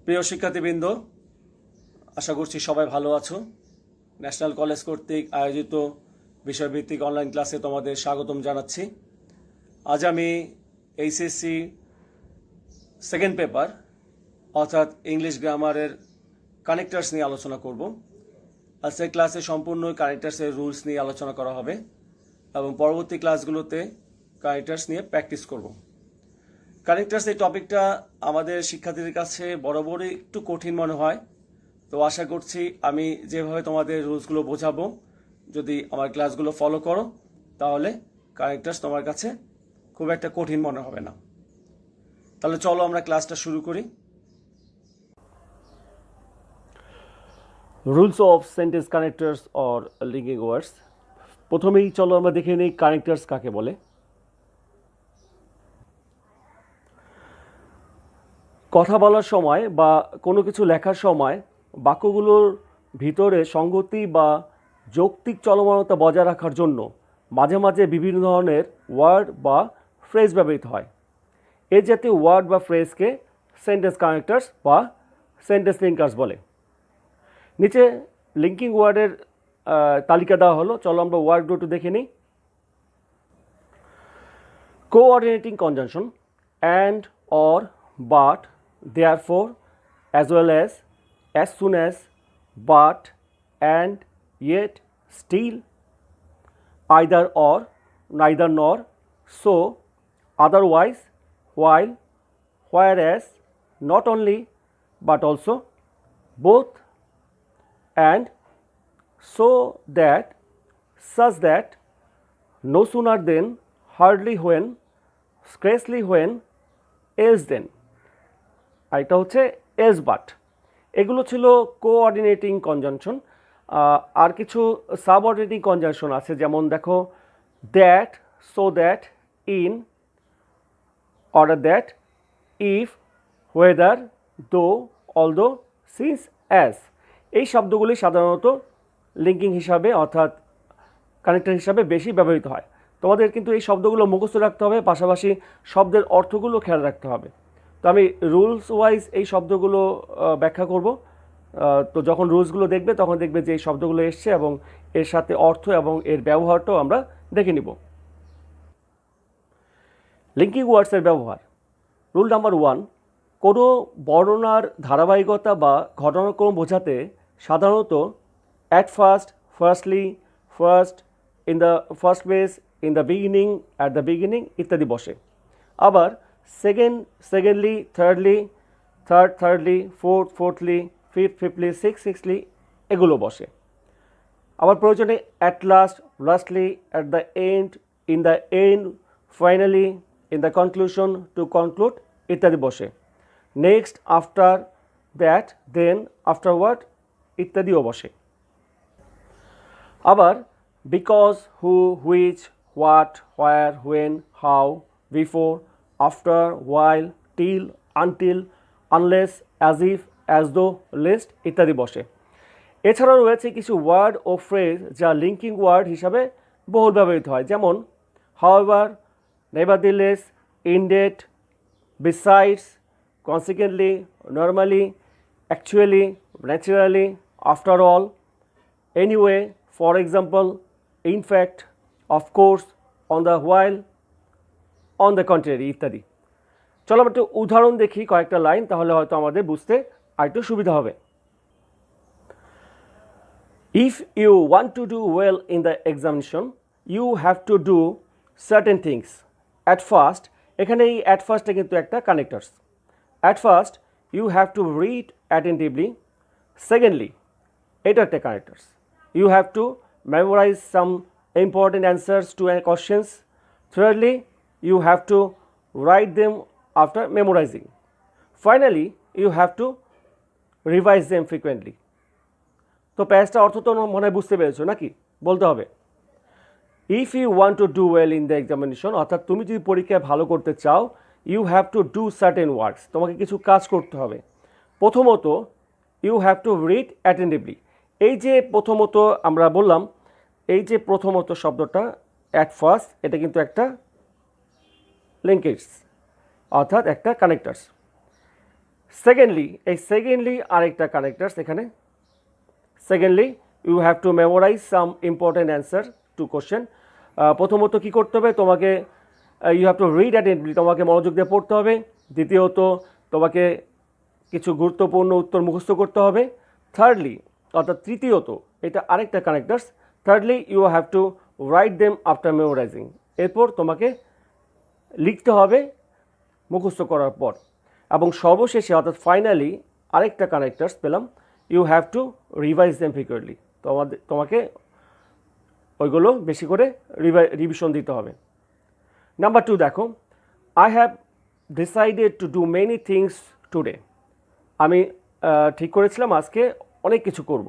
প্রিয় শিক্ষার্থীবৃন্দ, আশা করছি সবাই ভালো আছো। ন্যাশনাল কলেজ কর্তৃক আয়োজিত বিষয়ভিত্তিক অনলাইন ক্লাসে তোমাদের স্বাগতম জানাচ্ছি। আজ আমি এইচএসসি সেকেন্ড পেপার অর্থাৎ ইংলিশ গ্রামারের কানেক্টার্স নিয়ে আলোচনা করব। আজকের ক্লাসে সম্পূর্ণ কানেক্টার্সের রুলস নিয়ে আলোচনা করা হবে এবং পরবর্তী ক্লাসগুলোতে কানেক্টার্স নিয়ে প্র্যাকটিস করব। কানেক্টার্স এই টপিকটা আমাদের শিক্ষার্থীদের কাছে বরাবরই একটু কঠিন মনে হয়, তো আশা করছি আমি যেভাবে তোমাদের রুলসগুলো বোঝাবো, যদি আমার ক্লাসগুলো ফলো করো তাহলে কানেক্টার্স তোমার কাছে খুব একটা কঠিন মনে হবে না। তাহলে চলো আমরা ক্লাসটা শুরু করি। Rules of sentence connectors or linking ওয়ার্ডস। প্রথমেই চলো আমরা দেখে নিই কানেক্টার্স কাকে বলে। কথা বলার সময় বা কোনো কিছু লেখার সময় বাক্যগুলোর ভিতরে সংগতি বা যৌক্তিক চলমানতা বজায় রাখার জন্য মাঝে মাঝে বিভিন্ন ধরনের ওয়ার্ড বা ফ্রেজ ব্যবহৃত হয়। এই জাতীয় ওয়ার্ড বা ফ্রেজকে সেন্টেন্স কানেক্টার্স বা সেন্টেন্স লিঙ্কার্স বলে। নিচে লিঙ্কিং ওয়ার্ডের তালিকা দেওয়া হলো, চলো আমরা ওয়ার্ডগুলো একটু দেখে নিই। Coordinating conjunction, and, or, but, therefore, as well as soon as, but, and, yet, still, either or, neither nor, so, otherwise, while, whereas, not only, but also, both, and, so that, such that, no sooner than, hardly when, scarcely when, else then। আর এটা হচ্ছে S but. এগুলো ছিল coordinating conjunction. আর কিছু subordinating conjunction আছে, যেমন দেখো that, so that, in, order that, if, weather, দো, although, since, as. এই শব্দগুলি সাধারণত লিঙ্কিং হিসাবে অর্থাৎ কানেক্টর হিসাবে বেশি ব্যবহৃত হয়। তোমাদের কিন্তু এই শব্দগুলো মুখস্থ রাখতে হবে, পাশাপাশি শব্দের অর্থগুলো খেয়াল রাখতে হবে। তো আমি রুলস ওয়াইজ এই শব্দগুলো ব্যাখ্যা করব। তো যখন রুলসগুলো দেখবে তখন দেখবে যে এই শব্দগুলো এসছে এবং এর সাথে অর্থ এবং এর ব্যবহারটাও আমরা দেখে নিব। লিঙ্কিং ওয়ার্ডসের ব্যবহার। রুল নাম্বার 1, কোনো বর্ণনার ধারাবাহিকতা বা ঘটনাক্রম বোঝাতে সাধারণত at first, firstly, first, in the first place, in the beginning, at the beginning ইত্যাদি বসে। আবার second, secondly, thirdly, thirdly, fourthly, fifthly, sixthly এগুলো বসে। আবার প্রয়োজনে at last, lastly, at the end, in the end, finally, in the conclusion, to conclude ইত্যাদি বসে। Next, after, that, then, afterward ইত্যাদিও বসে। আবার because, who, which, what, where, when, how, before, after, while, till, until, unless, as if, as though, lest ইত্যাদি বসে। এছাড়াও রয়েছে কিছু ওয়ার্ড ও ফ্রেজ যা লিঙ্কিং ওয়ার্ড হিসাবে বহুল ব্যবহৃত হয়, যেমন however, nevertheless, indeed, besides, consequently, normally, actually, naturally, after all, anyway, for example, in fact, of course, on the while, on the contrary ইত্যাদি। চলো আমরা একটু উদাহরণ দেখি, কয়েকটা লাইন, তাহলে হয়তো আমাদের বুঝতে আরেকটু সুবিধা হবে। If you want to do well in the examination you have to do certain things. At first, এখানে এই অ্যাট ফার্স্টে কিন্তু একটা connectors. At first you have to read attentively. Secondly, এটা একটা connectors, you have to memorise some important answers to questions. Thirdly, you have to write them after memorizing. Finally, you have to revise them frequently. তো প্যাসটা অর্থ তো মনে হয় বুঝতে পেরেছো নাকি? বলতে হবে if you want to do well in the examination, অর্থাৎ তুমি যদি পরীক্ষায় ভালো করতে চাও, you have to do certain works, তোমাকে কিছু কাজ করতে হবে। প্রথমত, you have to read attentively. এই যে প্রথমত আমরা বললাম, এই যে প্রথমত শব্দটা অ্যাট ফার্স্ট, এটা কিন্তু একটা লিঙ্কেজ অর্থাৎ একটা কানেক্টার্স। সেকেন্ডলি, এই সেকেন্ডলি আরেকটা কানেক্টার্স এখানে। Secondly you have to memorise some important answer to question. প্রথমত কী করতে হবে তোমাকে, you have to read attentively, তোমাকে মনোযোগ দিয়ে পড়তে হবে। দ্বিতীয়ত তোমাকে কিছু গুরুত্বপূর্ণ উত্তর মুখস্থ করতে হবে। থার্ডলি অর্থাৎ তৃতীয়ত, এটা আরেকটা connectors, thirdly you have to write them after memorising, এরপর তোমাকে লিখতে হবে মুখস্থ করার পর। এবং সর্বশেষে অর্থাৎ ফাইনালি আরেকটা কানেক্টার্স পেলাম, you have to revise them frequently, তোমাকে ওইগুলো বেশি করে রিভিশন দিতে হবে। নাম্বার 2 দেখো, I have decided to do many things today, আমি ঠিক করেছিলাম আজকে অনেক কিছু করব।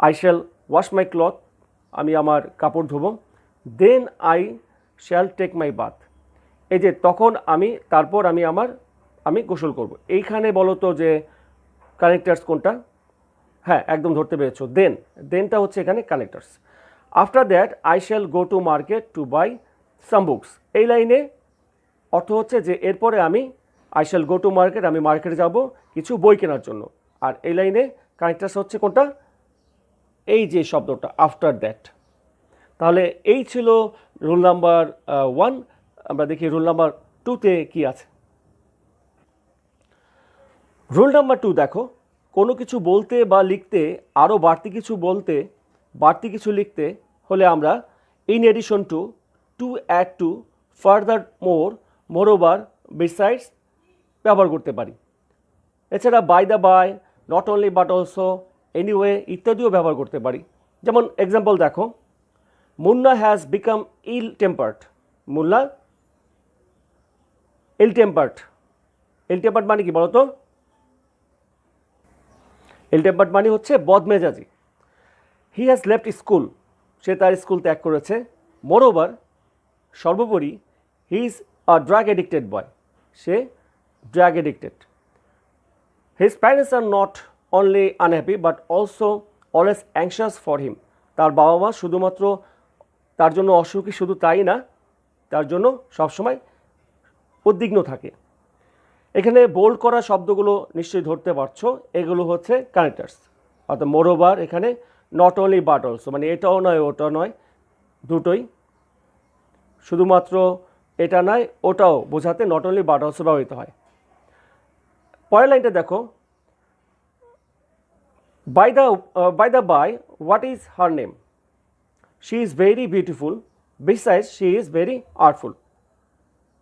I shall wash my cloth, আমি আমার কাপড় ধোবো। Then I shall take my bath, এই যে তখন আমি, তারপর আমি গোসল করব। এইখানে বলো তো যে কানেক্টার্স কোনটা? হ্যাঁ, একদম ধরতে পেরেছো, দেনটা হচ্ছে এখানে connectors. After that I shall go to market to buy some books, এই লাইনে অর্থ হচ্ছে যে এরপরে I shall go to market, আমি মার্কেটে যাব কিছু বই কেনার জন্য। আর এই লাইনে কানেক্টার্স হচ্ছে কোনটা? এই যে শব্দটা আফটার দ্যাট। তাহলে এই ছিল রুল নাম্বার 1। আমরা দেখি রুল নাম্বার 2তে কি আছে। রুল নাম্বার 2 দেখো, কোনো কিছু বলতে বা লিখতে, আরও বাড়তি কিছু লিখতে হলে আমরা in addition to add to, furthermore, moreover, besides ব্যবহার করতে পারি। এছাড়া by the way, not only but also, anyway ইত্যাদিও ব্যবহার করতে পারি। যেমন এক্সাম্পল দেখো, Munna has become ill tempered, Munna ill tempered মানে কি বলো তো? ইল টেম্পার্ড মানে হচ্ছে বদমেজাজি। হি হ্যাজ লেফট স্কুল, সে তার স্কুল ত্যাগ করেছে। মোরওভার, সর্বোপরি, he is a drug addicted boy, সে drug addicted. His parents are not only unhappy but also always anxious for him, তার বাবা মা শুধুমাত্র তার জন্য অসুখী, শুধু তাই না, তার জন্য সবসময় উদ্বিগ্ন থাকে। এখানে বোল্ড করা শব্দগুলো নিশ্চয়ই ধরতে পারছো, এগুলো হচ্ছে কানেক্টার্স। অর্থাৎ মোরওভার এখানে নট অনলি বাট অলসো, মানে এটাও নয় ওটাও নয়, দুটোই, শুধুমাত্র এটা নয় ওটাও বোঝাতে নট অনলি বাট অলসো ব্যবহৃত হয়। পরের লাইনটা দেখো, by the by, what is her name? She is very beautiful, besides she is very artful.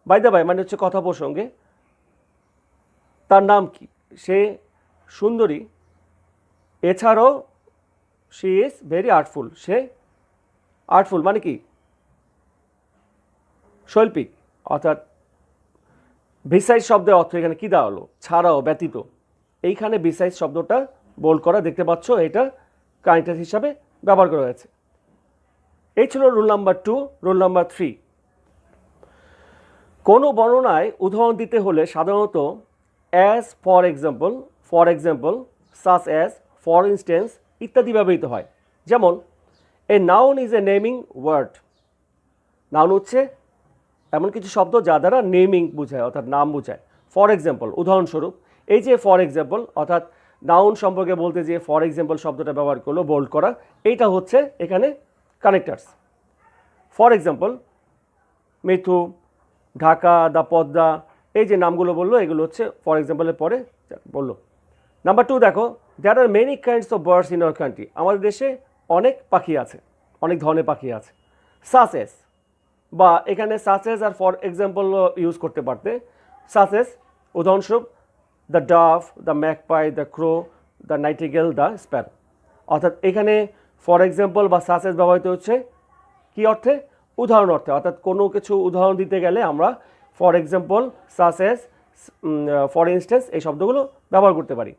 By the by মানে হচ্ছে কথা প্রসঙ্গে, তার নাম কি? সে সুন্দরী, এছাড়াও শি ইজ ভেরি আর্টফুল, সে আর্টফুল মানে কি? শৈল্পিক। অর্থাৎ বিসাইড শব্দের অর্থ এখানে কী দেওয়া হলো? ছাড়াও, ব্যতীত। এইখানে বিসাইড শব্দটা বোল্ড করা দেখতে পাচ্ছ, এটা কানেক্টার হিসাবে ব্যবহার করা হয়েছে। এই ছিল রুল নাম্বার 2। রুল নাম্বার 3, কোনো বর্ণনায় উদাহরণ দিতে হলে সাধারণত as, for example, such as, for instance ইত্যাদি ব্যবহৃত হয়। যেমন a noun is a naming word, noun হচ্ছে এমন কিছু শব্দ যা দ্বারা নেমিং বোঝায়, অর্থাৎ নাম বোঝায়। ফর এক্সাম্পল উদাহরণস্বরূপ, এই যে ফর এক্সাম্পল অর্থাৎ নাউন সম্পর্কে বলতে যে ফর এক্সাম্পল শব্দটা ব্যবহার করলো বোল্ড করা, এইটা হচ্ছে এখানে connectors. For example Mithu, Dhaka, the Padma, এই যে নামগুলো বললো এগুলো হচ্ছে ফর এক্সাম্পলের পরে বললো। নাম্বার 2 দেখো, there are many kinds of birds in our country, আমাদের দেশে অনেক পাখি আছে, অনেক ধরনের পাখি আছে। সাচ এস, বা এখানে সাচ এস আর ফর এক্সাম্পল ইউজ করতে পারতে। সাচ এস উদাহরণস্বরূপ the dove, the magpie, the crow, the nightingale, the sparrow. অর্থাৎ এখানে ফর এক্সাম্পল বা সাচ এস ব্যবহৃত হচ্ছে কী অর্থে? উদাহরণ অর্থে। অর্থাৎ কোনো কিছু উদাহরণ দিতে গেলে আমরা for example, such as, for instance এই শব্দগুলো ব্যবহার করতে পারি।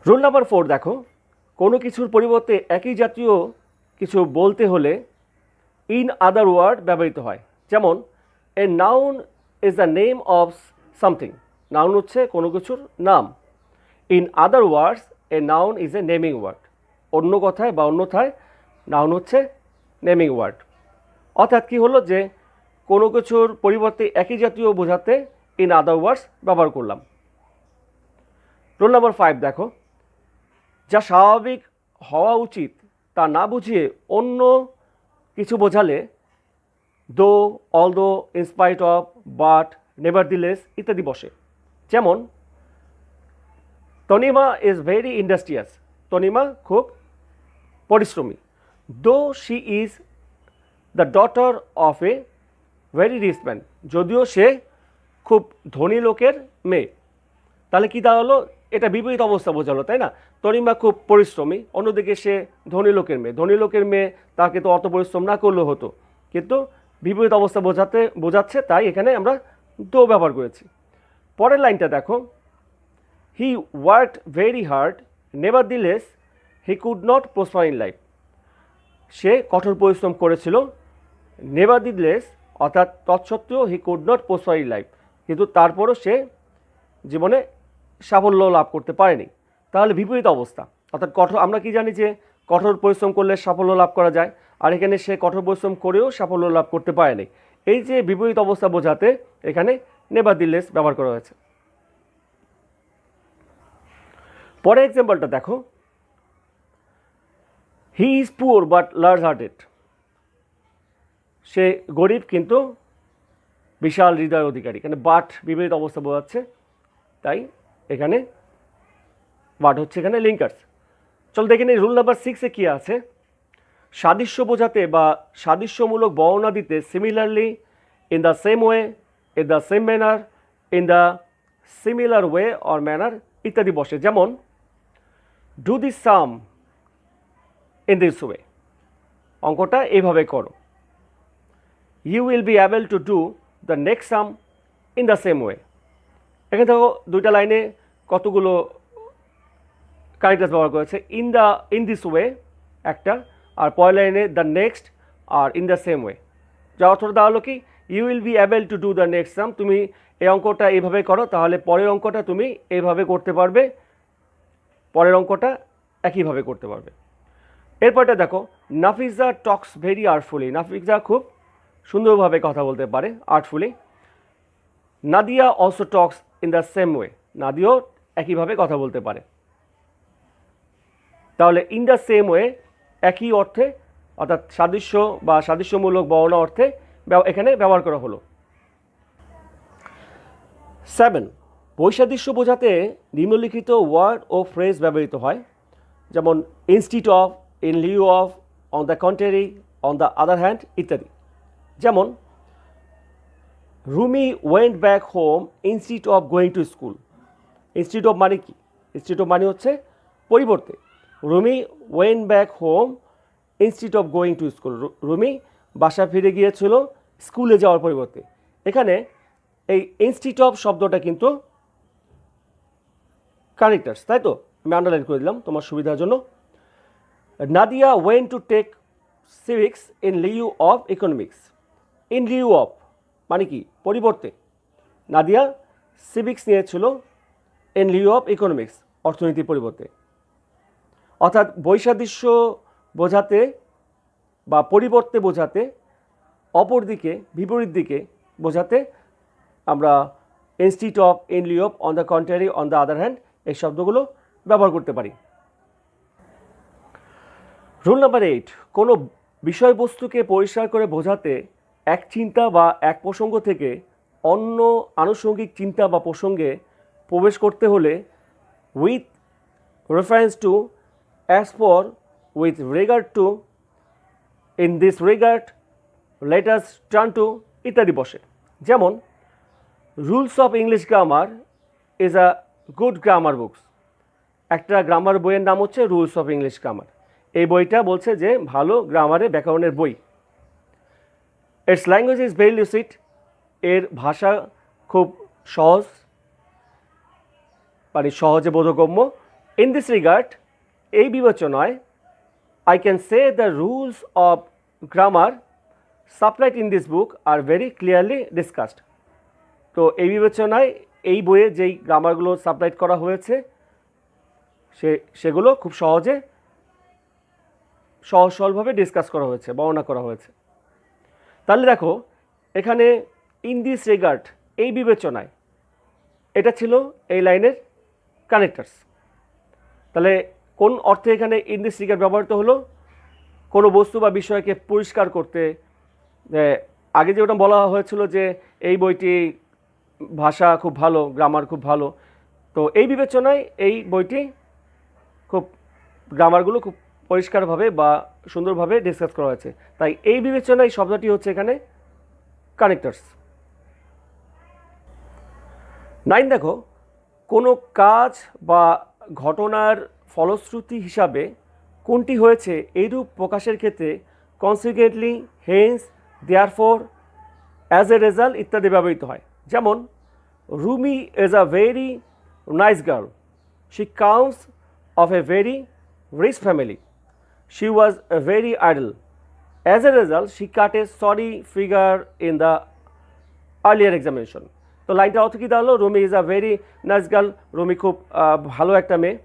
রুল নাম্বার 4 দেখো, কোনো কিছুর পরিবর্তে একই জাতীয় কিছু বলতে হলে ইন আদার ওয়ার্ড ব্যবহৃত হয়। যেমন a noun is the name of something, noun হচ্ছে কোনো কিছুর নাম। In other words a noun is a naming word, অন্য কথায় বা অন্যথায় নাউন হচ্ছে নেমিং ওয়ার্ড। অর্থাৎ কী হলো যে কোনো কিছুর পরিবর্তে একই জাতীয় বোঝাতে ইন আদার ওয়ার্ডস ব্যবহার করলাম। রুল নাম্বার 5 দেখো, যা স্বাভাবিক হওয়া উচিত তা না বুঝিয়ে অন্য কিছু বোঝালে though, although, in spite of, but, nevertheless ইত্যাদি বসে। যেমন Tanima is very industrious, Tanima খুব পরিশ্রমী। Though she is the daughter of a very rich man, যদিও সে খুব ধনী লোকের মেয়ে। তাহলে কী দাঁড়ালো, এটা বিপরীত অবস্থা বোঝালো, তাই না? তনিমা খুব পরিশ্রমী, অন্যদিকে সে ধনী লোকের মেয়ে। ধনী লোকের মেয়ে, তাকে তো অত পরিশ্রম না করলেও হতো, কিন্তু বিপরীত অবস্থা বোঝাচ্ছে, তাই এখানে আমরা দো ব্যবহার করেছি। পরের লাইনটা দেখো, he worked very hard, nevertheless he could not prosper in life. সে কঠোর পরিশ্রম করেছিল, নেভারদিলেস অর্থাৎ তৎসত্ত্বেও he could not prosper in life, কিন্তু তারপরও সে জীবনে সাফল্য লাভ করতে পারেনি। তাহলে বিপরীত অবস্থা, অর্থাৎ আমরা কি জানি যে কঠোর পরিশ্রম করলে সাফল্য লাভ করা যায়, আর এখানে সে কঠোর পরিশ্রম করেও সাফল্য লাভ করতে পারেনি। এই যে বিপরীত অবস্থা বোঝাতে এখানে নেভারদিলেস ব্যবহার করা হয়েছে। পরের এক্সাম্পলটা দেখো, he is poor but large hearted. সে গরিব কিন্তু বিশাল হৃদয়ের অধিকারী। এখানে বাট বিপরীত অবস্থা বোঝাচ্ছে, তাই এখানে বাট হচ্ছে এখানে লিঙ্কার্স। চলো দেখে নিই রুল নাম্বার 6-এ কী আছে। সাদৃশ্য বোঝাতে বা সাদৃশ্যমূলক বর্ণনা দিতে similarly, in the same way, in the same manner, in the similar way or manner ইত্যাদি বসে। যেমন do this sum in this way, অঙ্কটা এইভাবে করো। You will be able to do the next sum in the same way. এখানে দেখো দুইটা লাইনে কতগুলো কারেক্টার্স ব্যবহার করেছে। ইন দিস ওয়ে একটা, আর পরের লাইনে the next or in the same way. যার অর্থটা দাঁড়ালো কি, you will be able to do the next sum, তুমি এই অঙ্কটা এইভাবে করো, তাহলে পরের অঙ্কটা তুমি এইভাবে করতে পারবে, পরের অঙ্কটা একইভাবে করতে পারবে। এরপরটা দেখো, Nafiza talks very artfully. Nafiza খুব সুন্দরভাবে কথা বলতে পারে, artfully. Nadia also talks in the same way, নাদিয়াও একইভাবে কথা বলতে পারে। তাহলে ইন দ্য সেম ওয়ে একই অর্থে, অর্থাৎ সাদৃশ্য বা সাদৃশ্যমূলক বর্ণনা অর্থে এখানে ব্যবহার করা হলো। 7, বৈসাদৃশ্য বোঝাতে নিম্নলিখিত ওয়ার্ড ও ফ্রেজ ব্যবহৃত হয়। যেমন instead of, in lieu of, on the contrary, on the other hand ইত্যাদি। যেমন Rumi went back whom instead of going to school. Instead of মানে কি? ইনস্টিড অফ মানে হচ্ছে পরিবর্তে। Rumi went back whom instead of going to school, Rumi বাসা ফিরে গিয়েছিল স্কুলে যাওয়ার পরিবর্তে। এখানে এই ইনস্টিড অফ শব্দটা কিন্তু কারেক্টার্স, তাই তো? আমি আন্ডারলাইন করে দিলাম তোমার সুবিধার জন্য। Nadia went to take civics in lieu of economics. In lieu of মানে কি? পরিবর্তে। নাদিয়া সিভিক্স নিয়েছিল ইন লিউ অফ ইকোনমিক্স, অর্থনীতির পরিবর্তে। অর্থাৎ বৈসাদৃশ্য বোঝাতে বা পরিবর্তে বোঝাতে, অপর দিকে, বিপরীত দিকে বোঝাতে আমরা instead of, in lieu of, on the contrary, on the other hand এই শব্দগুলো ব্যবহার করতে পারি। রুল নাম্বার 8, কোনো বিষয়বস্তুকে পরিষ্কার করে বোঝাতে এক চিন্তা বা এক প্রসঙ্গ থেকে অন্য আনুষঙ্গিক চিন্তা বা প্রসঙ্গে প্রবেশ করতে হলে with reference to, as for, with regard to, in this regard, let us turn to ইত্যাদি বসে। যেমন rules of English grammar is a good grammar books. একটা গ্রামার বইয়ের নাম হচ্ছে রুলস অফ ইংলিশ গ্রামার। এই বইটা বলছে যে ভালো গ্রামারের ব্যাকরণের বই। It's language is very lucid, এর ভাষা খুব সহজ, মানে সহজে বোধগম্য। ইন দিস রিগার্ড, এই বিবেচনায়, I can say the rules of grammar supplied in this book are very clearly discussed. তো এই বিবেচনায় এই বইয়ে যেই গ্রামারগুলো সাপ্লাইড করা হয়েছে সেগুলো খুব সহজ সরলভাবে ডিসকাস করা হয়েছে, বর্ণনা করা হয়েছে। তাহলে দেখো এখানে ইন দিস রিগার্ড, এই বিবেচনায়, এটা ছিল এই লাইনের কানেক্টার্স। তাহলে কোন অর্থে এখানে ইন দিস রিগার্ড ব্যবহৃত হলো? কোনো বস্তু বা বিষয়কে পরিষ্কার করতে। আগে যেটা বলা হয়েছিল যে এই বইটি ভাষা খুব ভালো, গ্রামার খুব ভালো, তো এই বিবেচনায় এই বইটি খুব গ্রামারগুলো খুব পরিষ্কারভাবে বা সুন্দরভাবে ডিসকাস করা হয়েছে, তাই এই বিবেচনায় শব্দটি হচ্ছে এখানে কানেক্টার্স। 9 দেখো, কোনো কাজ বা ঘটনার ফলশ্রুতি হিসাবে কোনটি হয়েছে এইরূপ প্রকাশের ক্ষেত্রে consequently, hence, therefore, as a result ইত্যাদি ব্যবহৃত হয়। যেমন Rumi is a very nice girl, she comes of a very rich family, she was very idle, as a result she cut a sorry figure in the earlier examination. তো লাইনটা অর্থ কী দাঁড়ালো? Rumi is a very nice girl, Rumi খুব ভালো একটা মেয়ে,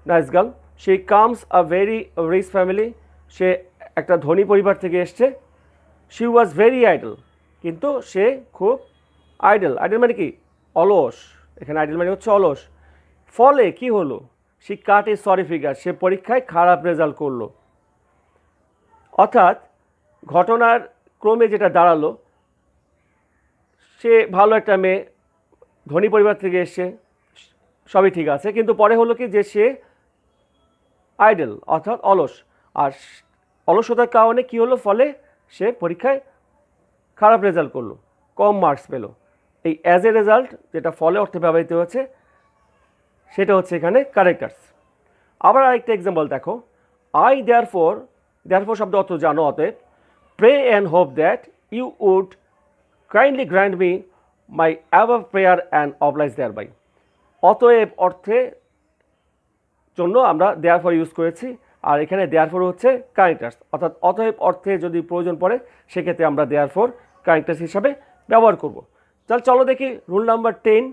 nice girl. She comes a very rich family, সে একটা ধনী পরিবার থেকে এসছে। শি ওয়াজ ভেরি আইডল, কিন্তু সে খুব আইডল। আইডল মানে কি? অলস। এখানে আইডল মানে হচ্ছে অলস। ফলে কি হলো? She cut a sorry figure, সে পরীক্ষায় খারাপ রেজাল্ট করলো। অর্থাৎ ঘটনার ক্রমে যেটা দাঁড়ালো, সে ভালো একটা মেয়ে, ধনী পরিবার থেকে এসছে, সবই ঠিক আছে, কিন্তু পরে হলো কি যে সে আইডল অর্থাৎ অলস। আর অলসতার কারণে কি হলো? ফলে সে পরীক্ষায় খারাপ রেজাল্ট করলো, কম মার্কস পেল। এই অ্যাজ এ রেজাল্ট যেটা ফলে অর্থে ব্যবহৃত হয়েছে সেটা হচ্ছে এখানে কারেক্টার্স। আবার আরেকটা এক্সাম্পল দেখো, আই দেয়ারফর, দেয়ারফর শব্দ অর্থ জানো, অতএব, pray and hope that you would kindly grant me my ever prayer and oblige thereby. অতএব অর্থে জন্য আমরা দেয়ারফর ইউজ করেছি, আর এখানে দেয়ারফর হচ্ছে কানেক্টার্স, অর্থাৎ অতএব অর্থে যদি প্রয়োজন পড়ে সেক্ষেত্রে আমরা দেয়ারফর কানেক্টার্স হিসাবে ব্যবহার করব। তাহলে চলো দেখি রুল নাম্বার 10।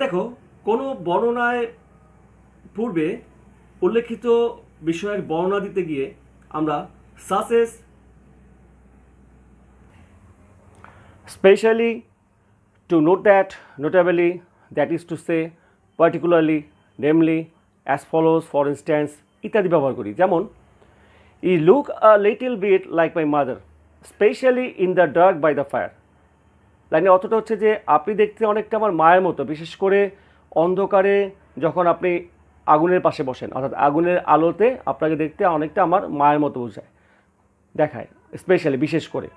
দেখো, কোনো বর্ণনায় পূর্বে উল্লেখিত বিষয়ের বর্ণনা দিতে গিয়ে আমরা such as, specially, to note that, notably, that is to say, particularly, namely, as follows, for instance ইত্যাদি ব্যবহার করি। যেমন I look a little bit like my mother, specially in the dark by the fire. লাইনের অর্থটা হচ্ছে যে আপনি দেখতে অনেকটা আমার মায়ের মতো, বিশেষ করে অন্ধকারে যখন আপনি আগুনের পাশে বসেন, অর্থাৎ আগুনের আলোতে আপনাকে দেখতে অনেকটা আমার মায়ের মতো বোঝায়, দেখায়। স্পেশালি, বিশেষ করে,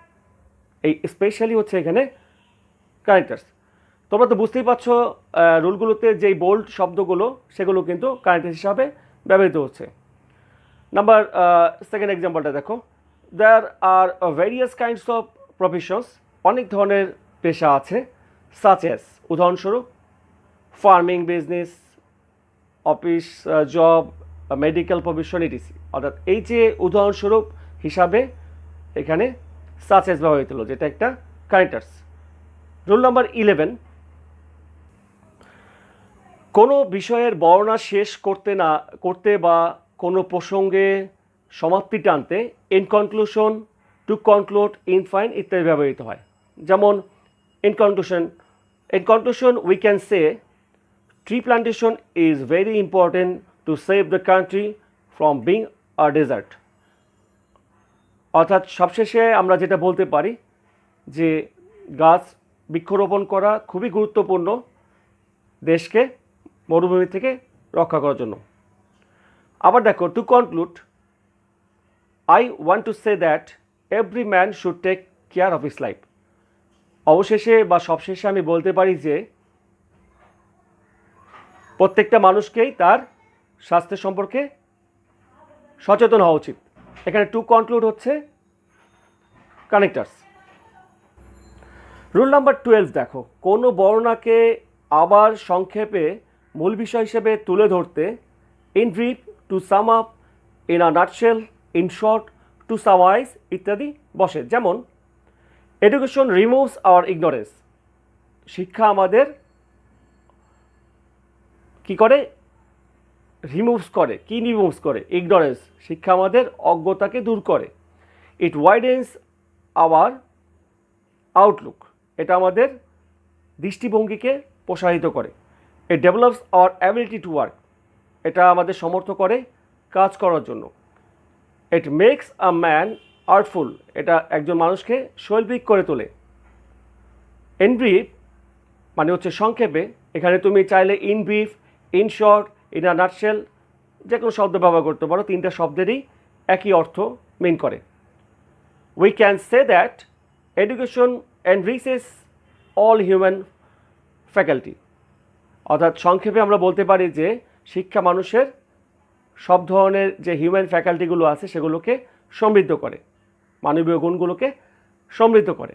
এই স্পেশালি হচ্ছে এখানে কানেক্টার্স। তোমরা তো বুঝতেই পারছো রুলগুলোতে যেই বোল্ড শব্দগুলো সেগুলো কিন্তু কানেক্টার্স হিসাবে ব্যবহৃত হচ্ছে। নাম্বার সেকেন্ড এক্সাম্পলটা দেখো, there R various kinds of professions, অনেক ধরনের পেশা আছে, সাচ এস, উদাহরণস্বরূপ farming, business, office job, medical profession etc. অর্থাৎ এই যে উদাহরণস্বরূপ হিসাবে এখানে সাচ এস ব্যবহৃত হলো, যেটা একটা কানেক্টার্স। রুল নাম্বার 11, কোনো বিষয়ের বর্ণনা শেষ করতে বা কোনো প্রসঙ্গে সমাপ্তি টানতে in conclusion, to conclude, in fine ইত্যাদি ব্যবহৃত হয়। যেমন in conclusion we can say tree plantation is very important to save the country from being a desert. অর্থাৎ সবশেষে আমরা যেটা বলতে পারি যে গাছ বৃক্ষরোপণ করা খুবই গুরুত্বপূর্ণ দেশকে মরুভূমি থেকে রক্ষা করার জন্য। আবার দেখো, to conclude, I want to say that every man should take care of his life. অবশেষে বা সবশেষে আমি বলতে পারি যে প্রত্যেকটা মানুষকেই তার স্বাস্থ্য সম্পর্কে সচেতন হওয়া উচিত। এখানে টু কনক্লুড হচ্ছে কানেক্টার্স। রুল নাম্বার 12 দেখো, কোনো বর্ণনাকে আবার সংক্ষেপে মূল বিষয় হিসেবে তুলে ধরতে in brief, to sum up, in a nutshell, in short, to summarise ইত্যাদি বসে। যেমন এডুকেশন রিমুভস আওয়ার ইগনোরেন্স, শিক্ষা আমাদের কি করে? রিমুভস করে। কি রিমুভস করে? ইগনোরেন্স। শিক্ষা আমাদের অজ্ঞতাকে দূর করে। ইট ওয়াইডেন্স আওয়ার আউটলুক, এটা আমাদের দৃষ্টিভঙ্গিকে প্রসারিত করে। It develops our ability to work, এটা আমাদের সমর্থ করে কাজ করার জন্য। ইট মেক্স আ ম্যান আর্টফুল, এটা একজন মানুষকে শৈল্পিক করে তোলে। ইন ব্রিফ মানে হচ্ছে সংক্ষেপে, এখানে তুমি চাইলে in brief, in short, in a nutshell যে কোনো শব্দ ব্যবহার করতে পারো, তিনটা শব্দেরই একই অর্থ মিন করে। We can say that education এনরিচেস all human faculty, অর্থাৎ সংক্ষেপে আমরা বলতে পারি যে শিক্ষা মানুষের সব ধরনের যে হিউম্যান ফ্যাকাল্টিগুলো আছে সেগুলোকে সমৃদ্ধ করে, মানবীয় গুণগুলোকে সমৃদ্ধ করে।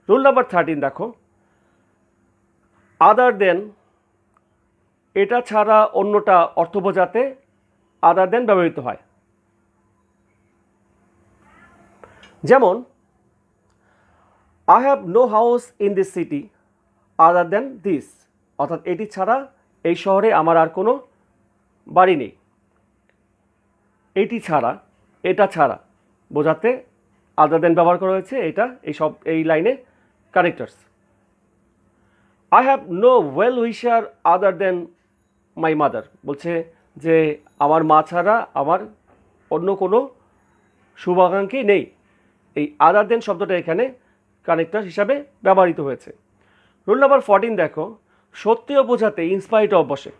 রুল নাম্বার 13 দেখো, আদার দেন, এটা ছাড়া অন্যটা অর্থ বোঝাতে আদার দেন ব্যবহৃত হয়। যেমন I have no house in this city other than this, অর্থাৎ এটি ছাড়া এই শহরে আমার আর কোনো বাড়ি নেই। এটি ছাড়া, এটা ছাড়া বোঝাতে আদার দেন ব্যবহার করা হয়েছে। এটা এই লাইনে characters. I have no well wisher other than my mother, বলছে যে আমার মা ছাড়া আমার অন্য কোনো শুভাকাঙ্ক্ষী নেই। এই আদার দেন শব্দটা এখানে কানেক্টার হিসাবে ব্যবহৃত হয়েছে। রুল নাম্বার 14 দেখো, সত্যিও বোঝাতে ইনস্পাইট অফ বসে।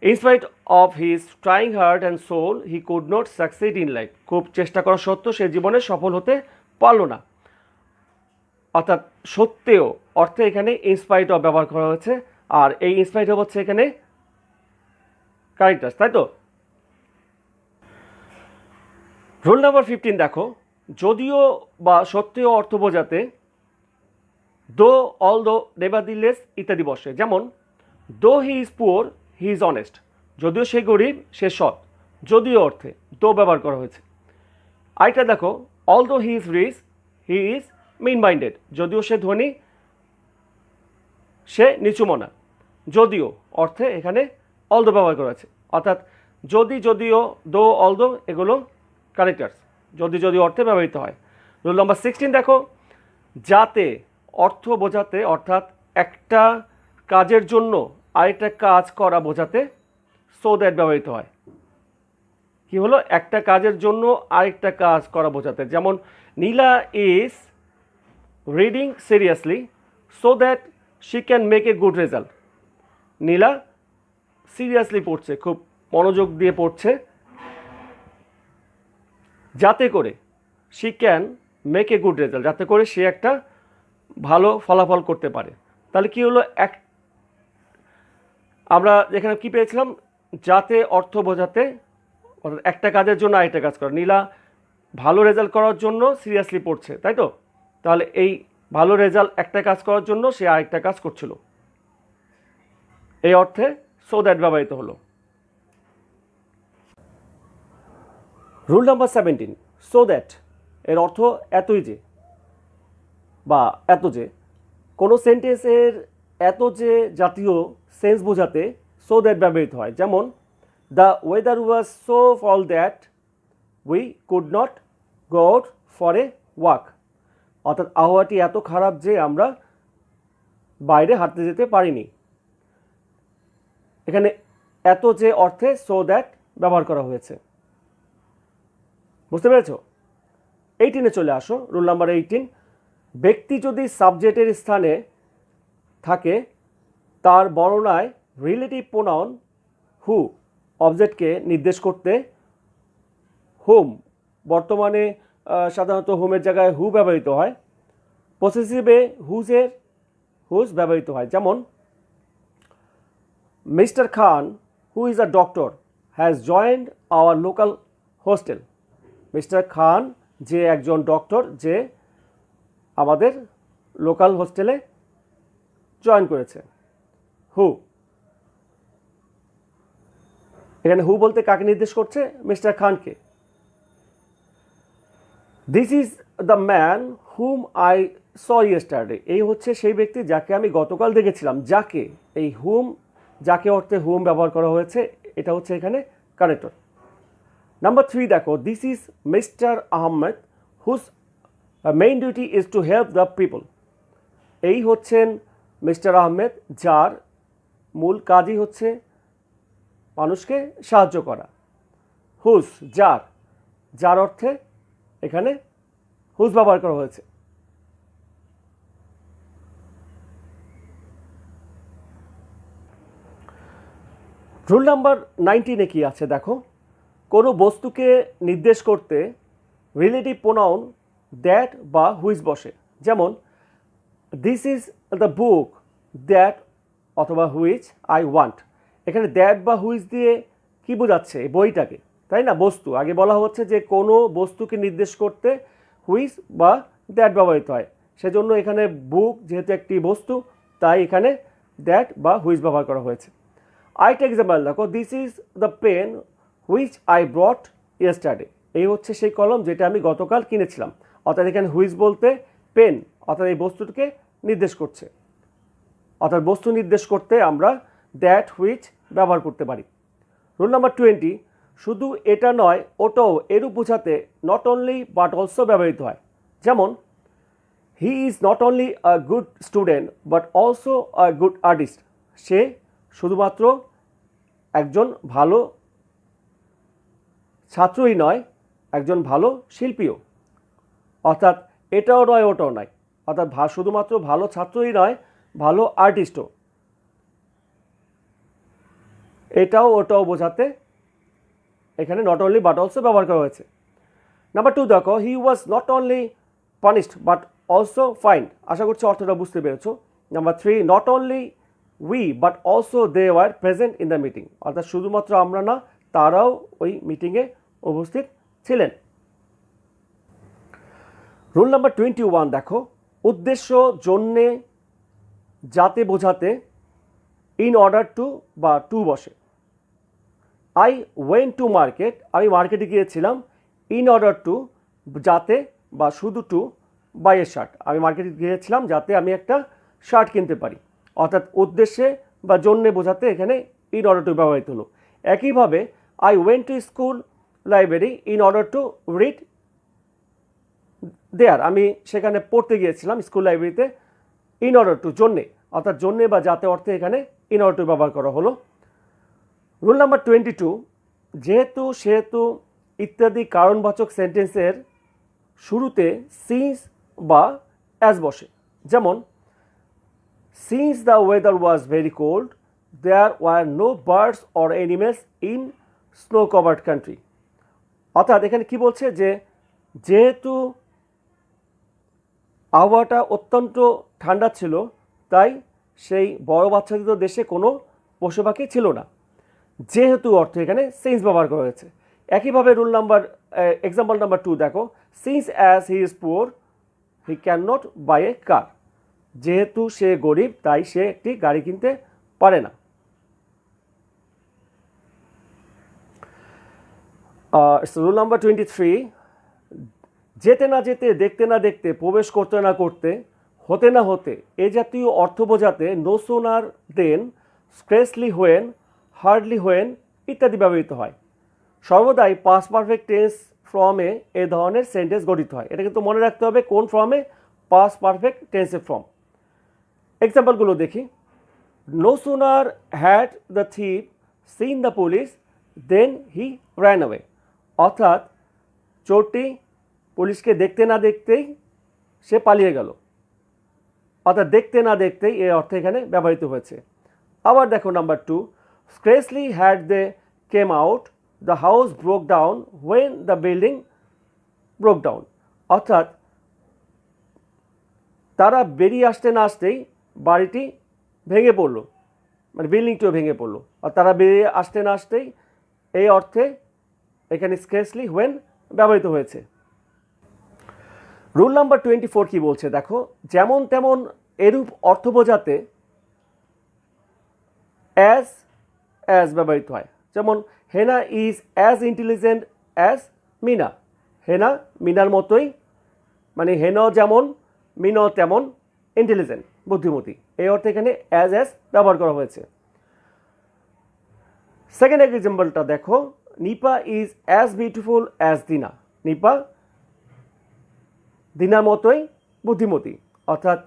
In spite of his trying heart and soul he could not succeed in life, খুব চেষ্টা করা সত্ত্বেও সে জীবনে সফল হতে পারল না। অর্থাৎ সত্যিও অর্থে এখানে ইনস্পাইট অফ ব্যবহার করা হয়েছে, আর এই ইনস্পাইট অফ হচ্ছে এখানে কারেক্টার্স, তাই তো। রুল নাম্বার 15 দেখো, যদিও বা সত্যিও অর্থ বোঝাতে দো, অল দো, নেভারদিলেস ইত্যাদি বসে। যেমন দো he is poor he is honest, যদিও সে গরিব সে সৎ, যদিও অর্থে দো ব্যবহার করা হয়েছে। আরেকটা দেখো, although he is rich he is mean minded, যদিও সে ধনী সে নিচুমনা, যদিও অর্থে এখানে অল দো ব্যবহার করা আছে। অর্থাৎ যদি, যদিও, দো, অল দো এগুলো কানেক্টার্স, যদি অর্থে ব্যবহৃত হয়। রুল নাম্বার 16 দেখো, যাতে অর্থ বোঝাতে, অর্থাৎ একটা কাজের জন্য আরেকটা কাজ করা বোঝাতে সো দ্যাট ব্যবহৃত হয়। কি হলো, একটা কাজের জন্য আরেকটা কাজ করা বোঝাতে। যেমন Nila is reading seriously so that she can make a good result, Nila seriously পড়ছে, খুব মনোযোগ দিয়ে পড়ছে, যাতে করে she can make a good result, যাতে করে সে একটা ভালো ফলাফল করতে পারে। তাহলে কি হলো, আমরা এখানে কি পেয়েছিলাম, যাতে অর্থ বোঝাতে, অর্থাৎ একটা কাজের জন্য আরেকটা কাজ করা। নীলা ভালো রেজাল্ট করার জন্য সিরিয়াসলি পড়ছে, তাই তো। তাহলে এই ভালো রেজাল্ট একটা কাজ করার জন্য সে আরেকটা কাজ করছিল, এই অর্থে সো দ্যাট ব্যবহৃত হলো। রুল নাম্বার 17, সো দ্যাট এর অর্থ এতই যে বা এত যে, কোনো সেন্টেন্সের এত যে জাতীয় সেন্স বোঝাতে সো দ্যাট ব্যবহৃত হয়। যেমন the weather was so foul that we could not go out for a walk, অর্থাৎ আবহাওয়াটি এত খারাপ যে আমরা বাইরে হাঁটতে যেতে পারিনি। এখানে এত যে অর্থে সো দ্যাট ব্যবহার করা হয়েছে, বুঝতে পেরেছ। 18 চলে আসো। রুল নাম্বার 18, ব্যক্তি যদি সাবজেক্টের স্থানে থাকে তার বর্ণনায় রিলেটিভ প্রোনাউন হু অবজেক্টকে নির্দেশ করতে হুম, বর্তমানে সাধারণত হুমের জায়গায় হু ব্যবহৃত হয়। পসেসিভে হুজ ব্যবহৃত হয়। যেমন mister Khan who is a doctor has joined our local hostel, mister Khan যে একজন ডক্টর যে আমাদের লোকাল হোস্টেলে জয়েন করেছে। হু, এখানে হু বলতে কাকে নির্দেশ করছে, মিস্টার খানকে। This is the man hmm I saw yesterday, এই হচ্ছে সেই ব্যক্তি যাকে আমি গতকাল দেখেছিলাম। যাকে, এই হুম, যাকে অর্থে হুম ব্যবহার করা হয়েছে, এটা হচ্ছে এখানে কানেক্টর। নাম্বার 3 দেখো, this is mister Ahmed whose main duty is to help the people. এই হচ্ছেন মিস্টার আহমেদ, যার মূল কাজই হচ্ছে মানুষকে সাহায্য করা। হুজ, যার, যার অর্থে এখানে হুজ ব্যবহার করা হয়েছে। রুল নাম্বার 19-এ কি আছে দেখো, কোনো বস্তুকে নির্দেশ করতে রিলেটিভ প্রোনাউন দ্যাট বা হুইচ বসে। যেমন this is the book that অথবা হুইচ আই ওয়ান্ট। এখানে দ্যাট বা হুইচ দিয়ে কি বোঝাচ্ছে? বইটাকে, তাই না? বস্তু। আগে বলা হচ্ছে যে কোনো বস্তুকে নির্দেশ করতে হুইচ বা দ্যাট ব্যবহৃত হয়, সেজন্য এখানে বুক যেহেতু একটি বস্তু, তাই এখানে দ্যাট বা হুইচ ব্যবহার করা হয়েছে। আরেকটা এক্সাম্পল দেখো, this is the pen which I brought yesterday. এই হচ্ছে সেই কলম যেটা আমি গতকাল কিনেছিলাম। অর্থাৎ এখানে হুইচ বলতে পেন অর্থাৎ এই বস্তুটিকে নির্দেশ করছে। অর্থাৎ বস্তু নির্দেশ করতে আমরা দ্যাট হুইচ ব্যবহার করতে পারি। রুল নাম্বার 20, শুধু এটা নয় ওটাও এরূপ বোঝাতে নট অনলি বাট অলসো ব্যবহৃত হয়। যেমন he is not only a good student but also a good artist. সে শুধুমাত্র একজন ভালো ছাত্রই নয়, একজন ভালো শিল্পীও। অর্থাৎ এটাও নয় ওটাও নয়, অর্থাৎ শুধুমাত্র ভালো ছাত্রই নয়, ভালো আর্টিস্টও। এটাও ওটাও বোঝাতে এখানে নট অনলি বাট অলসো ব্যবহার করা হয়েছে। নাম্বার 2 দেখো, he was not only punished but also fined. আশা করছি অর্থটা বুঝতে পেরেছো। Number 3, not only we but also they were present in the meeting. অর্থাৎ শুধুমাত্র আমরা না, তারাও ওই মিটিংয়ে উপস্থিত ছিলেন। রুল নাম্বার 21 দেখো, উদ্দেশ্য জন্যে যাতে বোঝাতে ইন অর্ডার টু বা টু বসে। আই ওয়েন্ট টু মার্কেট, আমি মার্কেটে গিয়েছিলাম। ইন অর্ডার টু, যাতে বা শুধু টু বাই এ শার্ট, আমি মার্কেটে গিয়েছিলাম যাতে আমি একটা শার্ট কিনতে পারি। অর্থাৎ উদ্দেশ্যে বা জন্যে বোঝাতে এখানে ইন অর্ডার টু ব্যবহৃত হলো। একইভাবে I went to school library in order to read there, আমি সেখানে পড়তে গিয়েছিলাম স্কুল লাইব্রেরিতে। ইন অর্ডার টু, জন্যে, অর্থাৎ জন্যে বা যাতে অর্থে এখানে ইন অর্ডার টু ব্যবহার করা হলো। রুল নাম্বার 22, যেহেতু সেহেতু ইত্যাদি কারণবাচক সেন্টেন্সের শুরুতে সিন্স বা অ্যাজ বসে। যেমন since the weather was very cold there were no birds or animals in snow covered country. অর্থাৎ এখানে কি বলছে যে যেহেতু আবহাওয়াটা অত্যন্ত ঠান্ডা ছিল, তাই সেই বরফাচ্ছাদিত দেশে কোনো পশু পাখি ছিল না। যেহেতু অর্থ এখানে সিন্স ব্যবহার করা হয়েছে। একইভাবে রুল নাম্বার এক্সাম্পল নাম্বার 2 দেখো, since as he is poor he can not buy a car. যেহেতু সে গরিব, তাই সে একটি গাড়ি কিনতে পারে না। রুল নাম্বার 23, যেতে না যেতে, দেখতে না দেখতে, প্রবেশ করতে না করতে, হতে না হতে, এ জাতীয় অর্থ বোঝাতে no sooner than, scarcely when, hardly when ইত্যাদি ব্যবহৃত হয়। সর্বদাই পাস্ট পারফেক্ট টেন্স ফর্মে এ ধরনের সেন্টেন্স গঠিত হয়। এটা কিন্তু মনে রাখতে হবে কোন ফর্মে, পাস্ট পারফেক্ট টেন্সের ফর্ম। এক্সাম্পলগুলো দেখি। No sooner had the thief seen the police then he ran away. অর্থাৎ চোরটি পুলিশকে দেখতে না দেখতেই সে পালিয়ে গেল। অর্থাৎ দেখতে না দেখতেই এই অর্থ এখানে ব্যবহৃত হয়েছে। আবার দেখো number 2, scarcely had they came out the house broke down when the building broke down. অর্থাৎ তারা বেরিয়ে আসতে না আসতেই বাড়িটি ভেঙে পড়লো, মানে বিল্ডিংটিও ভেঙে পড়লো। আর তারা বেরিয়ে আসতে না আসতেই, এই অর্থে এখানে স্ক্রেসলি হোয়েন ব্যবহৃত হয়েছে। রুল নাম্বার 24 কি বলছে দেখো, যেমন তেমন এরূপ অর্থ বোঝাতে অ্যাজ অ্যাজ ব্যবহৃত হয়। যেমন Hena is as intelligent as Mina. Hena মিনার মতোই, মানে হেনাও যেমন মিনাও তেমন ইন্টেলিজেন্ট, বুদ্ধিমতী। এই অর্থে এখানে অ্যাজ অ্যাজ ব্যবহার করা হয়েছে। সেকেন্ড এক্সাম্পলটা দেখো, Nipa is as beautiful as Dina. Nipa দিনার মতোই বুদ্ধিমতী, অর্থাৎ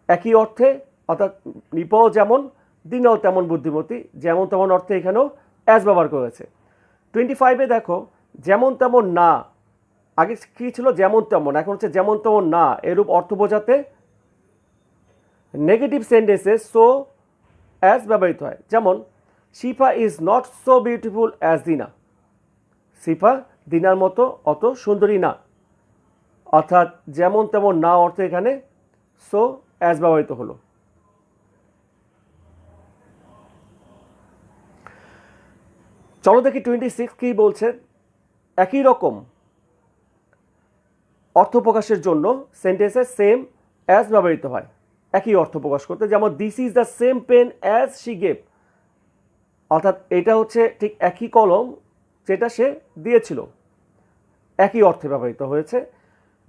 একই অর্থে, অর্থাৎ নিপাও যেমন দিনাও তেমন বুদ্ধিমতী, যেমন তেমন অর্থে এখানেও অ্যাজ ব্যবহার করেছে। 25-এ দেখো যেমন তেমন না, আগে কী ছিল যেমন তেমন, এখন হচ্ছে যেমন তেমন না, এরূপ অর্থ বোঝাতে নেগেটিভ সেন্টেন্সে সো অ্যাজ ব্যবহৃত হয়। যেমন শিফা is not so beautiful as দিনা, শিফা দিনার মতো অত সুন্দরী না, অর্থাৎ যেমন তেমন না অর্থে এখানে সো অ্যাজ ব্যবহৃত হলো। চলো দেখি 26 কী বলছে। একই রকম অর্থ প্রকাশের জন্য সেন্টেন্সে সেম অ্যাজ ব্যবহৃত হয় একই অর্থ প্রকাশ করতে। যেমন this is the same pen as she gave, অর্থাৎ এটা হচ্ছে ঠিক একই কলম যেটা সে দিয়েছিল, একই অর্থে ব্যবহৃত হয়েছে।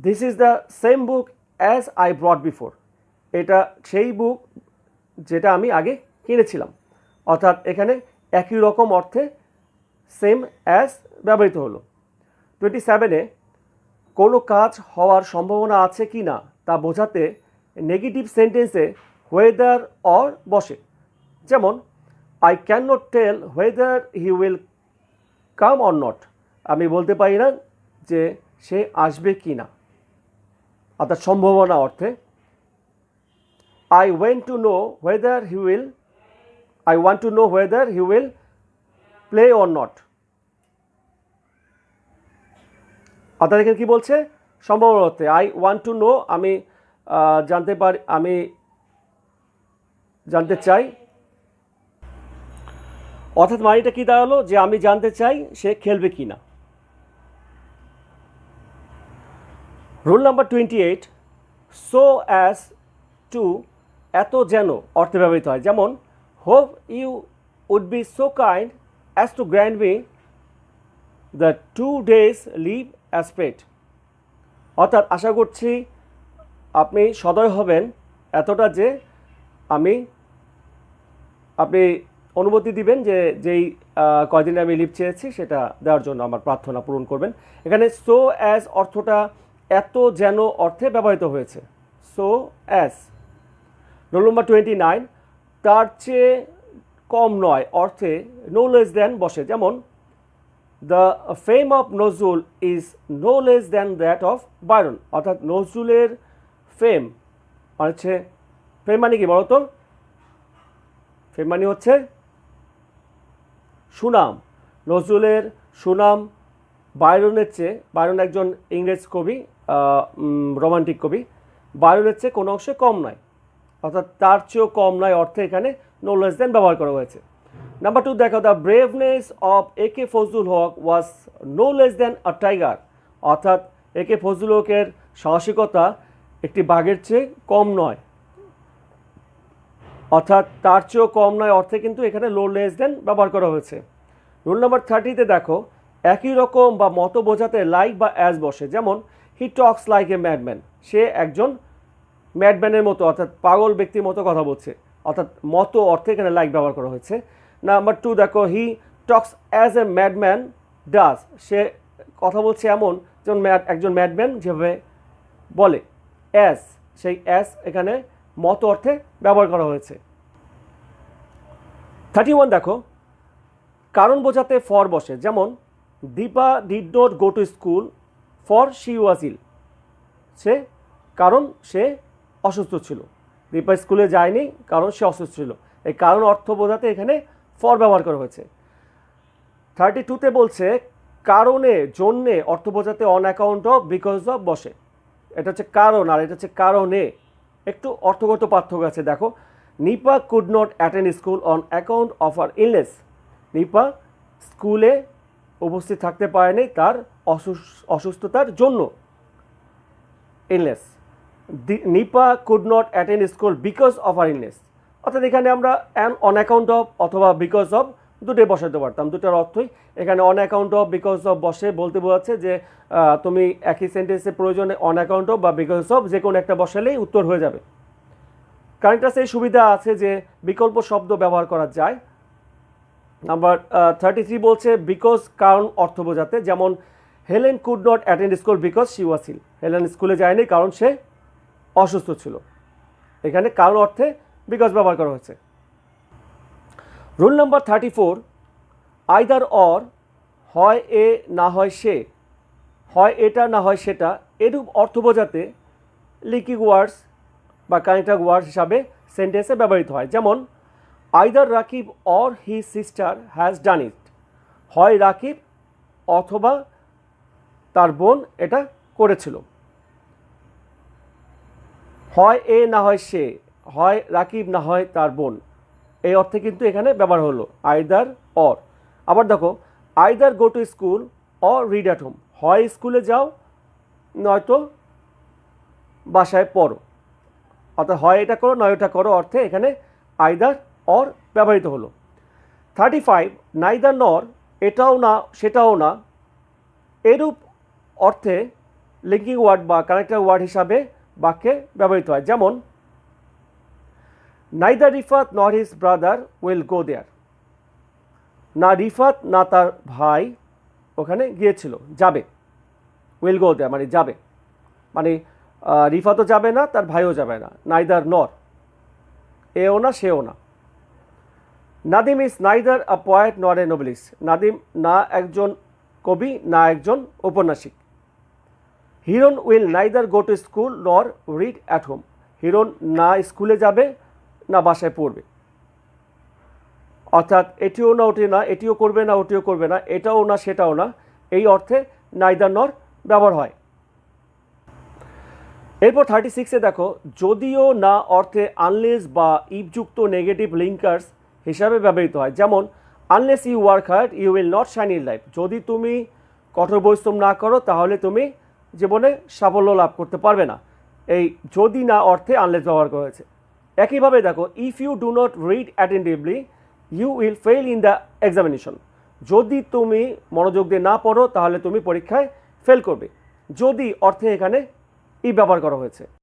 This is the same book as I brought before, এটা সেই বুক যেটা আমি আগে কিনেছিলাম, অর্থাৎ এখানে একই রকম অর্থে সেম অ্যাজ ব্যবহৃত হলো। 27-এ কোনো কাজ হওয়ার সম্ভাবনা আছে কি না তা বোঝাতে নেগেটিভ সেন্টেন্সে হোয়েদার অর বসে। যেমন I cannot tell whether he will come or not, আমি বলতে পারি না যে সে আসবে কি না, অর্থাৎ সম্ভাবনা অর্থে। I want to know whether he will, I want to know whether he will play or not, অর্থাৎ এখানে কী বলছে সম্ভাবনা অর্থে। আই ওয়ান্ট টু নো, আমি জানতে পারি, আমি জানতে চাই, অর্থাৎ মানেটা কী দাঁড়ালো যে আমি জানতে চাই সে খেলবে কি না। Rule number 28 so as to, এত যেন অর্থে ব্যবহৃত হয়। যেমন hope you would be so kind as to grant me the 2 days leave as paid, অর্থাৎ আশা করছি আপনি সদয় হবেন এতটা যে আপনি অনুমতি দিবেন যে যেই কয়দিনে আমি লিভ চেয়েছি সেটা দেওয়ার জন্য আমার প্রার্থনা পূরণ করবেন। এখানে সো অ্যাজ অর্থটা এত যেন অর্থে ব্যবহৃত হয়েছে, সো অ্যাজ। রোল নম্বর 29 তার চেয়ে কম নয় অর্থে নো লেস দ্যান বসে। যেমন the fame of Nazrul is no less than that of Byron, অর্থাৎ নজরুলের ফেম হচ্ছে, ফেম মানে কি বলতো? ফেম মানে হচ্ছে সুনাম। নজরুলের সুনাম বায়রনের চেয়ে, বায়রন একজন ইংরেজ কবি, রোমান্টিক কবি, বায়রনের চেয়ে কোনো অংশে কম নয়, অর্থাৎ তার চেয়েও কম নয় অর্থে এখানে নো লেস দেন ব্যবহার করা হয়েছে। নাম্বার 2 দেখো, the braveness of A K Fazlul Huq was no less than a tiger, অর্থাৎ একে ফজলুল হকের সাহসিকতা একটি বাঘের চেয়ে কম নয়, অর্থাৎ তার চেয়েও কম নয় অর্থে কিন্তু এখানে লো লেস দেন ব্যবহার করা হয়েছে। রুল নাম্বার 30-তে দেখো একই রকম বা মতো বোঝাতে লাইক বা অ্যাজ বসে। যেমন হি টক্স লাইক এ ম্যাডম্যান, সে একজন ম্যাডম্যানের মতো, অর্থাৎ পাগল ব্যক্তির মতো কথা বলছে, অর্থাৎ মতো অর্থে এখানে লাইক ব্যবহার করা হয়েছে। নাম্বার 2 দেখো he talks as a madman does, সে কথা বলছে এমন যেমন একজন ম্যাডম্যান যেভাবে বলে। অ্যাজ, সেই অ্যাজ এখানে মতো অর্থে ব্যবহার করা হয়েছে। 31 দেখো কারণ বোঝাতে ফর বসে। যেমন Dipa did not go to school for she was ill, সে কারণ সে অসুস্থ ছিল। দীপা স্কুলে যায়নি কারণ সে অসুস্থ ছিল। এই কারণ অর্থ বোঝাতে এখানে ফর ব্যবহার করা হয়েছে। 32-তে বলছে কারণে জন্যে অর্থ বোঝাতে on account of because of বসে। এটা হচ্ছে কারণ আর এটা হচ্ছে কারণে, একটু অর্থগত পার্থক্য আছে। দেখো Nipa could not attend school on account of her illness, Nipa স্কুলে উপস্থিত থাকতে পারেনি তার অসুস্থতার জন্য, illness. Nipa could not attend school because of her illness, অর্থাৎ এখানে আমরা অন অ্যাকাউন্ট অফ অথবা বিকজ অফ দুটোই বসাতে পারতাম, দুটার অর্থই। এখানে on account of because of বসে বলতে বোঝাচ্ছে যে তুমি একই সেন্টেন্সে প্রয়োজনে অন অ্যাকাউন্ট অফ বা বিকজ অফ যে কোনো একটা বসালেই উত্তর হয়ে যাবে। কারেন্টাসে এই সুবিধা আছে যে বিকল্প শব্দ ব্যবহার করা যায়। নাম্বার 33 বলছে বিকজ কারণ অর্থ বোঝাতে। যেমন Helen could not attend school because she was ill. Helen স্কুলে যায়নি কারণ সে অসুস্থ ছিল। এখানে কারণ অর্থে বিকজ ব্যবহার করা হয়েছে। রুল নাম্বার 34, আইদার অর, হয় এ না হয় সে, হয় এটা না হয় সেটা, এরূপ অর্থ বোঝাতে লিঙ্কিং ওয়ার্ডস বা কানেক্টিং ওয়ার্ডস হিসাবে সেন্টেন্সে ব্যবহৃত হয়। যেমন either Rakib or his sister has done it. হয় রাকিব অথবা তার বোন এটা করেছিল। হয় এ না হয় সে, হয় রাকিব না হয় তার বোন, এই অর্থে কিন্তু এখানে ব্যবহার হলো আইদার অর। আবার দেখো either go to school or read at home. হয় স্কুলে যাও নয়তো বাসায় পড়ো, অর্থাৎ হয় এটা করো নয় এটা করো অর্থে এখানে আইদার অর ব্যবহৃত হলো। 35, নাইদার নর, এটাও না সেটাও না, এরূপ অর্থে লিঙ্কিং ওয়ার্ড বা কানেক্টিং ওয়ার্ড হিসাবে বাক্যে ব্যবহৃত হয়। যেমন neither Rifat nor his brother will go there. না রিফাত না তার ভাই ওখানে গিয়েছিল, যাবে। উইল গো দেয়ার মানে যাবে, মানে রিফাতও যাবে না তার ভাইও যাবে না। নাইদার নর, এও না সেও না। Nadim is neither a poet nor a noblest. Nadim না একজন কবি না একজন ঔপন্যাসিক। Hiran will neither go to school নর রিড অ্যাট হোম। হিরণ না স্কুলে যাবে না বাসায় পড়বে। অর্থাৎ এটিও না ওটি না, এটিও করবে না ওটিও করবে না, এটাও না সেটাও না, এই অর্থে নাইদার নর ব্যবহার হয়। এরপর 36-এ দেখো যদিও না অর্থে আনলেস বা ইফযুক্ত নেগেটিভ লিঙ্কার্স হিসাবে ব্যবহৃত হয়। যেমন unless you work hard you will not shine in life. যদি তুমি কঠোর পরিশ্রম না করো তাহলে তুমি জীবনে সাফল্য লাভ করতে পারবে না। এই যদি না অর্থে আনলেস ব্যবহার করা হয়েছে। একইভাবে দেখো if you do not read attentively you will fail in the examination. যদি তুমি মনোযোগ দিয়ে না পড়ো তাহলে তুমি পরীক্ষায় ফেল করবে। যদি অর্থে এখানে ই ব্যবহার করা হয়েছে।